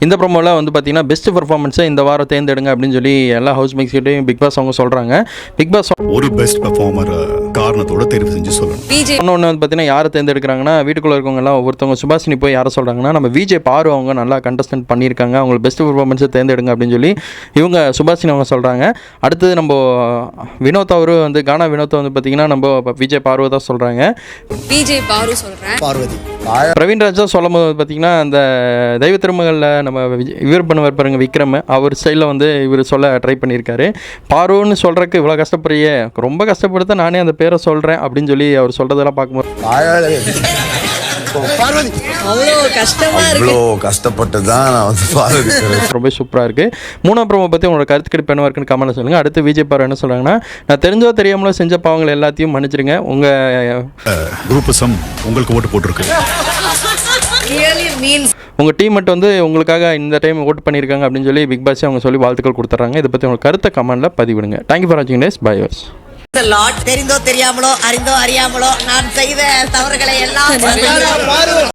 இந்த ப்ரோமோவில் வந்து பார்த்தீங்கன்னா பெஸ்ட் பர்ஃபார்மன்ஸை இந்த வாரம் தேர்ந்தெடுங்க அப்படின்னு சொல்லி எல்லா ஹவுஸ் மேட்ஸ்கிட்டையும் பிக் பாஸ் அவங்க சொல்கிறாங்க. பிக் பாஸ் ஒரு பெஸ்ட் பெர்ஃபார்மர் காரணத்தோட தெரிவு செஞ்சு சொல்லணும். இன்னொன்று வந்து பார்த்தீங்கன்னா யாரை தேர்ந்தெடுக்கிறாங்கன்னா வீட்டுக்குள்ளே இருக்கவங்கலாம் ஒவ்வொருத்தவங்க சுபாஷினி போய் யாரை சொல்கிறாங்கன்னா நம்ம விஜய் பாரு அவங்க நல்லா கண்டஸ்டன்ட் பண்ணியிருக்காங்க, அவங்களுக்கு பெஸ்ட் பர்ஃபார்மன்ஸை தேர்ந்தெடுங்க அப்படின்னு சொல்லி இவங்க சுபாஷினி அவங்க சொல்கிறாங்க. அடுத்தது நம்ம வினோத் அவரு வந்து கானா வினோத் வந்து பார்த்தீங்கன்னா நம்ம விஜய் பார்வை தான் சொல்கிறாங்க. விஜய் பாரு சொல்கிறேன். பார்வதி பிரவீன் ராஜா சொல்லும் போது பார்த்தீங்கன்னா அந்த தெய்வ திருமகளில் நம்ம இவர் பண்ணுவார் பாருங்க விக்ரம், அவர் ஸ்டைலில் வந்து இவர் சொல்ல ட்ரை பண்ணியிருக்காரு. பார்வன்னு சொல்கிறதுக்கு இவ்வளோ கஷ்டப்படுறிய, ரொம்ப கஷ்டப்படுத்த நானே அந்த பேரை சொல்கிறேன் அப்படின்னு சொல்லி அவர் சொல்கிறதெல்லாம் பார்க்கும்போது பார்வதி அவ்வளோ கஷ்டமா இருக்கு. இவ்வளோ கஷ்டப்பட்டு தான் நான் வந்து பார்வதி ரொம்ப சூப்பராக இருக்குது. மூணாம் ப்ரோமோ பற்றி உங்களோட கருத்து கணிப்பு என்னவா இருக்குன்னு கமெண்ட்ல சொல்லுங்கள். அடுத்து விஜய் பார்வை என்ன சொல்கிறாங்கன்னா, நான் தெரிஞ்சோ தெரியாமலோ செஞ்ச பாவங்களை எல்லாத்தையும் மன்னிச்சிருங்க, உங்கள் குரூப்பிசம் உங்களுக்கு ஓட்டு போட்டிருக்கு. Really means உங்கள் டீம் மட்டும் வந்து உங்களுக்காக இந்த டைம் ஓட்டு பண்ணியிருக்காங்க அப்படின்னு சொல்லி பிக் பாஸ் அவங்க சொல்லி வாழ்த்துக்கள் கொடுத்துட்றாங்க. இதை பற்றி உங்கள் கருத்தை கமெண்ட்டில் பதிவிடுங்க. தேங்க்யூ ஃபார் வாட்சிங் டேஸ். பை வர்ஸ். தெரிந்தோ தெரியாமலோ அறிந்தோ அறியாமலோ நான் செய்த தவறுகளை எல்லாம்